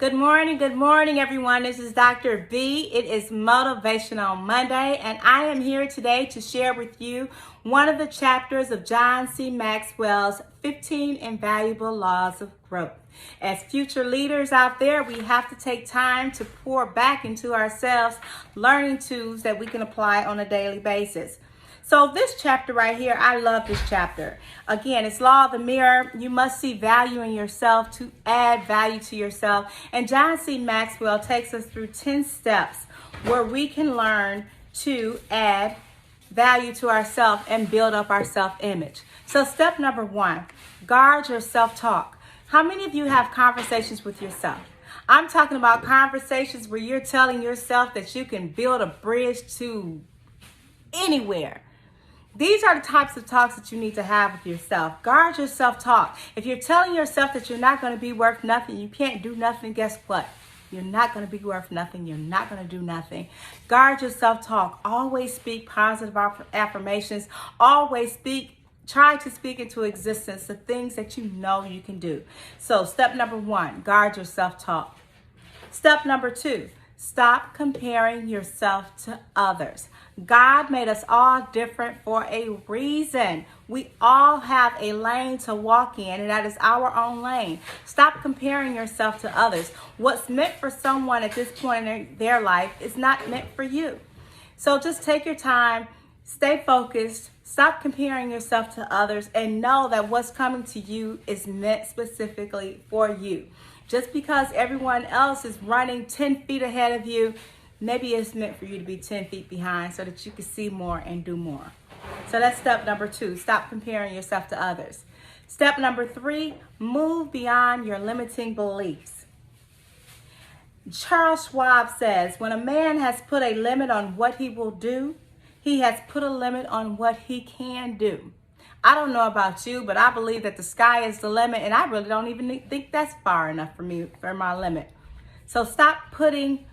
Good morning, everyone. This is Dr. B. It is Motivational Monday, and I am here today to share with you one of the chapters of John C. Maxwell's 15 Invaluable Laws of Growth. As future leaders out there, we have to take time to pour back into ourselves, learning tools that we can apply on a daily basis. So this chapter right here, I love this chapter. Again, it's law of the mirror. You must see value in yourself to add value to yourself. And John C. Maxwell takes us through 10 steps where we can learn to add value to ourselves and build up our self-image. So step number 1, guard your self-talk. How many of you have conversations with yourself? I'm talking about conversations where you're telling yourself that you can build a bridge to anywhere. These are the types of talks that you need to have with yourself. Guard your self-talk. If you're telling yourself that you're not going to be worth nothing, you can't do nothing, guess what? You're not going to be worth nothing. You're not going to do nothing. Guard your self-talk. Always speak positive affirmations. Always try to speak into existence the things that you know you can do. So step number 1, guard your self-talk. Step number 2, stop comparing yourself to others. God made us all different for a reason. We all have a lane to walk in, and that is our own lane. Stop comparing yourself to others. What's meant for someone at this point in their life is not meant for you. So just take your time, stay focused, stop comparing yourself to others, and know that what's coming to you is meant specifically for you. Just because everyone else is running 10 feet ahead of you, maybe it's meant for you to be 10 feet behind so that you can see more and do more. So that's step number 2. Stop comparing yourself to others. Step number 3, move beyond your limiting beliefs. Charles Schwab says, when a man has put a limit on what he will do, he has put a limit on what he can do. I don't know about you, but I believe that the sky is the limit, and I really don't even think that's far enough for me, for my limit. So stop putting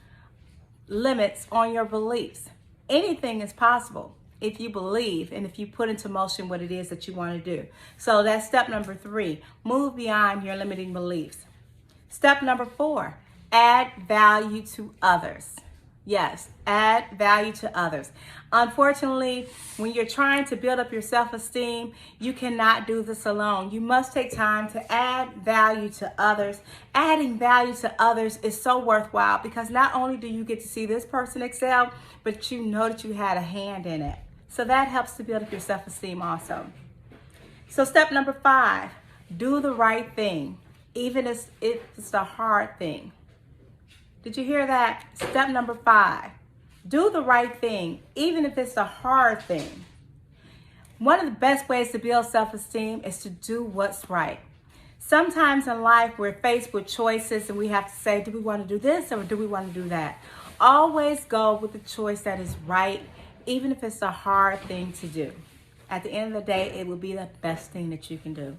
limits on your beliefs. Anything is possible if you believe and if you put into motion what it is that you want to do. So that's step number 3, move beyond your limiting beliefs. Step number 4, add value to others. Yes, add value to others. Unfortunately, when you're trying to build up your self-esteem, you cannot do this alone. You must take time to add value to others. Adding value to others is so worthwhile because not only do you get to see this person excel, but you know that you had a hand in it. So that helps to build up your self-esteem also. So step number 5, do the right thing, even if it's a hard thing. Did you hear that? Step number 5, do the right thing, even if it's a hard thing. One of the best ways to build self-esteem is to do what's right. Sometimes in life, we're faced with choices and we have to say, do we want to do this or do we want to do that? Always go with the choice that is right, even if it's a hard thing to do. At the end of the day, it will be the best thing that you can do.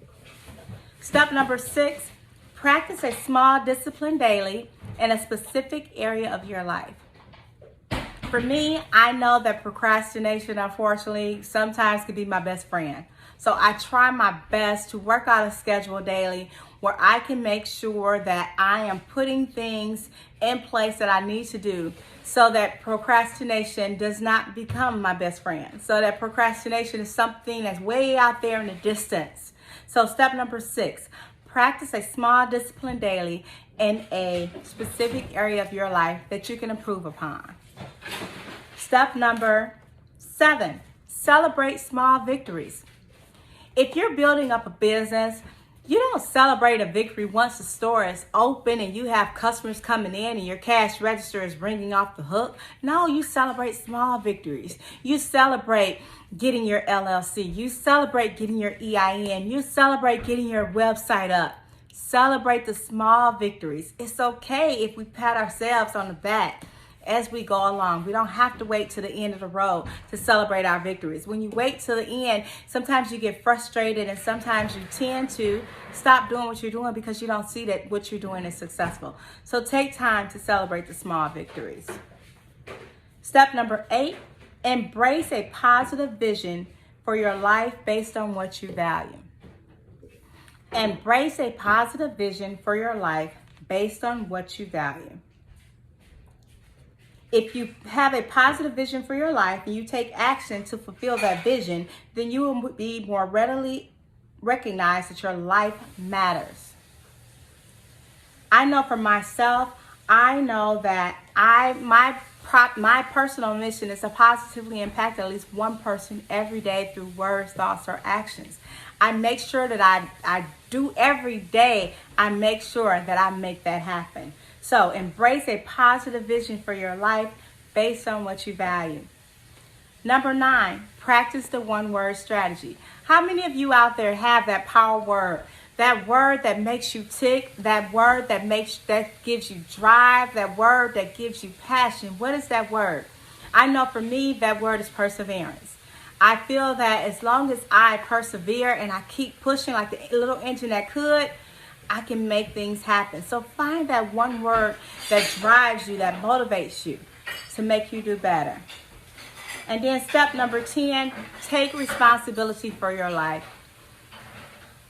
Step number 6, practice a small discipline daily in a specific area of your life. For me, I know that procrastination, unfortunately, sometimes can be my best friend. So I try my best to work out a schedule daily where I can make sure that I am putting things in place that I need to do so that procrastination does not become my best friend. So that procrastination is something that's way out there in the distance. So step number 6, practice a small discipline daily in a specific area of your life that you can improve upon. Step number 7, celebrate small victories. If you're building up a business, you don't celebrate a victory once the store is open and you have customers coming in and your cash register is ringing off the hook. No, you celebrate small victories. You celebrate getting your LLC. You celebrate getting your EIN. You celebrate getting your website up. Celebrate the small victories. It's okay if we pat ourselves on the back as we go along. We don't have to wait to the end of the road to celebrate our victories. When you wait to the end, sometimes you get frustrated and sometimes you tend to stop doing what you're doing because you don't see that what you're doing is successful. So take time to celebrate the small victories. Step number 8, embrace a positive vision for your life based on what you value. Embrace a positive vision for your life based on what you value. If you have a positive vision for your life and you take action to fulfill that vision, then you will be more readily recognized that your life matters. I know for myself, I know that my personal mission is to positively impact at least one person every day through words, thoughts, or actions. I make sure that I do every day, I make sure that I make that happen. So embrace a positive vision for your life based on what you value. Number 9, practice the one-word strategy. How many of you out there have that power word? That word that makes you tick, that word that gives you drive, that word that gives you passion. What is that word? I know for me, that word is perseverance. I feel that as long as I persevere and I keep pushing like the little engine that could, I can make things happen. So find that one word that drives you, that motivates you to make you do better. And then step number 10, take responsibility for your life.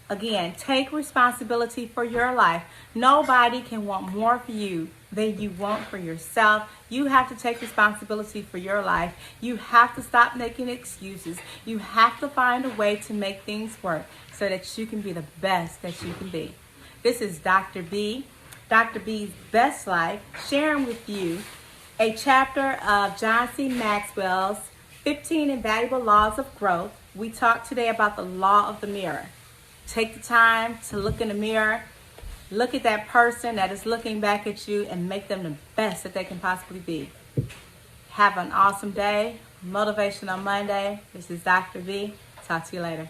Again, take responsibility for your life. Nobody can want more for you than you want for yourself. You have to take responsibility for your life. You have to stop making excuses. You have to find a way to make things work so that you can be the best that you can be. This is Dr. B, Dr. B's Best Life, sharing with you a chapter of John C. Maxwell's 15 Invaluable Laws of Growth. We talked today about the law of the mirror. Take the time to look in the mirror, look at that person that is looking back at you and make them the best that they can possibly be. Have an awesome day. Motivational Monday. This is Dr. B. Talk to you later.